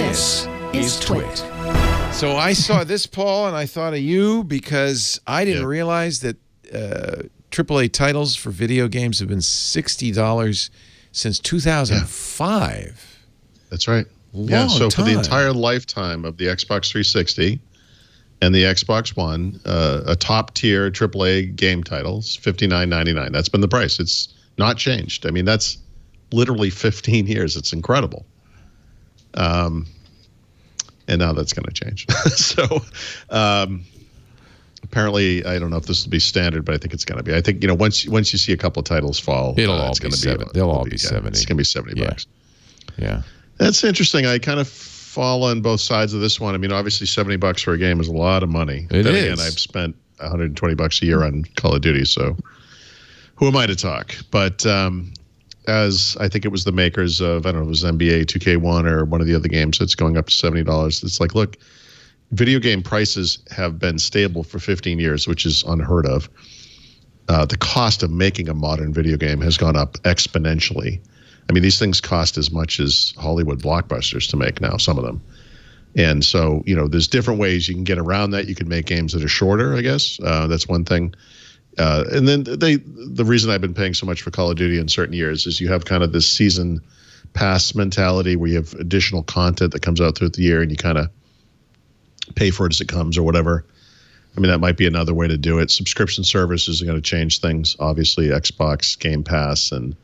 This is TWiT. So I saw this, Paul, and I thought of you because I didn't realize that AAA titles for video games have been $60 since 2005. That's right. Long so time. for the entire lifetime of the Xbox 360 and the Xbox One, a top-tier AAA game titles, $59.99. That's been the price. It's not changed. I mean, that's literally 15 years. It's incredible. And now that's going to change. So apparently, I don't know if this will be standard, but I think it's going to be. I think, once you see a couple of titles fall, it'll all it's be going to $70. They'll all be $70. It's going to be $70. Yeah. That's interesting. I kind of fall on both sides of this one. I mean, obviously, $70 for a game is a lot of money. It is. Again, I've spent $120 a year on Call of Duty, so who am I to talk? But as I think it was the makers of, I don't know, it was NBA 2K1 or one of the other games that's going up to $70. It's like, look, video game prices have been stable for 15 years, which is unheard of. The cost of making a modern video game has gone up exponentially. I mean, these things cost as much as Hollywood blockbusters to make now, some of them. And so, there's different ways you can get around that. You can make games that are shorter, I guess. That's one thing. And then the reason I've been paying so much for Call of Duty in certain years is you have kind of this season pass mentality where you have additional content that comes out throughout the year and you kind of pay for it as it comes or whatever. I mean, that might be another way to do it. Subscription services are going to change things. Obviously, Xbox Game Pass and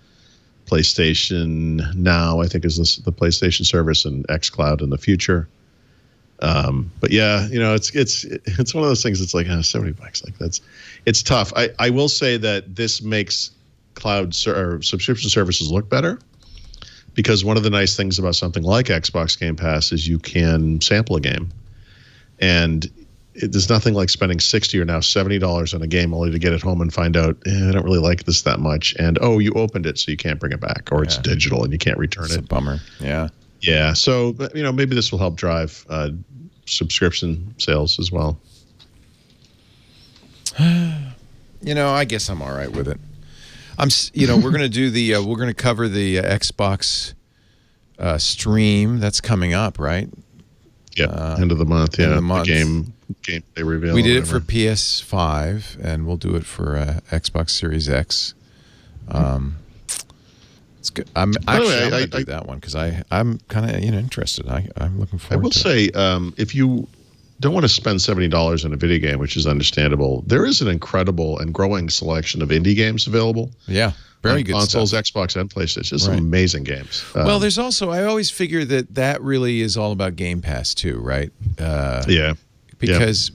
PlayStation Now, I think, is the PlayStation service, and xCloud in the future. But yeah, it's one of those things. It's like $70. Like it's tough. I will say that this makes cloud or subscription services look better, because one of the nice things about something like Xbox Game Pass is you can sample a game, and there's nothing like spending $60 or now $70 on a game only to get it home and find out I don't really like this that much, and you opened it so you can't bring it back, or it's digital and you can't return it. It's a bummer. Yeah. So, maybe this will help drive subscription sales as well. I guess I'm all right with it. We're going to do we're going to cover the Xbox stream that's coming up, right? Yeah. End of the month. Yeah. End of the month. The game they reveal. We did it for PS5, and we'll do it for Xbox Series X. It's good. I'm going to do that one because I'm kind of interested. I'm looking forward. I will say, if you don't want to spend $70 on a video game, which is understandable, there is an incredible and growing selection of indie games available. Yeah, very good consoles, stuff. Xbox, and PlayStation. Just some amazing games. Well, there's also, I always figure that really is all about Game Pass too, right? Because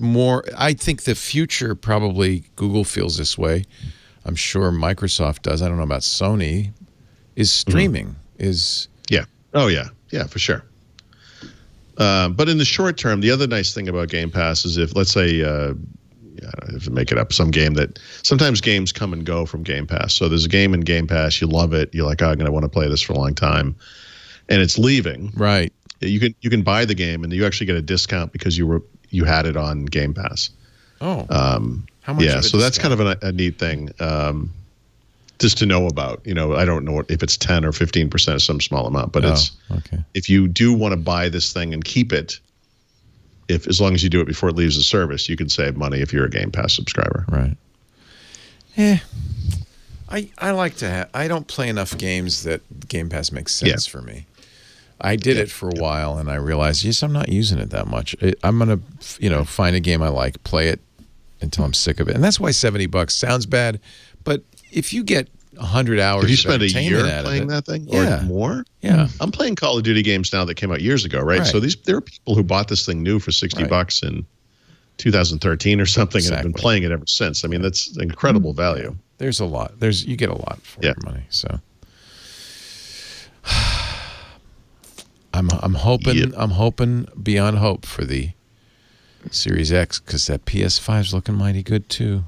I think the future, probably Google feels this way. I'm sure Microsoft does. I don't know about Sony. Is streaming Oh yeah, for sure. But in the short term, the other nice thing about Game Pass is if, let's say, if to make it up, some game that sometimes games come and go from Game Pass. So there's a game in Game Pass, you love it, you're like, I'm going to want to play this for a long time, and it's leaving. Right. You can buy the game and you actually get a discount because you had it on Game Pass. Oh. How much? Yeah. So that's kind of a neat thing. Just to know about, I don't know if it's 10 or 15% of some small amount, but it's okay. If you do want to buy this thing and keep it, as long as you do it before it leaves the service, you can save money if you're a Game Pass subscriber. Right. Yeah. I like to have. I don't play enough games that Game Pass makes sense for me. I did it for a while, and I realized, I'm not using it that much. I'm gonna, find a game I like, play it until I'm sick of it, and that's why $70 sounds bad, but if you get 100 hours, if you spend a year out playing that thing or more, I'm playing Call of Duty games now that came out years ago, right? So there are people who bought this thing new for $60 in 2013 or something and have been playing it ever since. I mean, that's incredible value. There's a lot. You get a lot for your money. So I'm hoping beyond hope for the Series X, because that PS5 is looking mighty good too.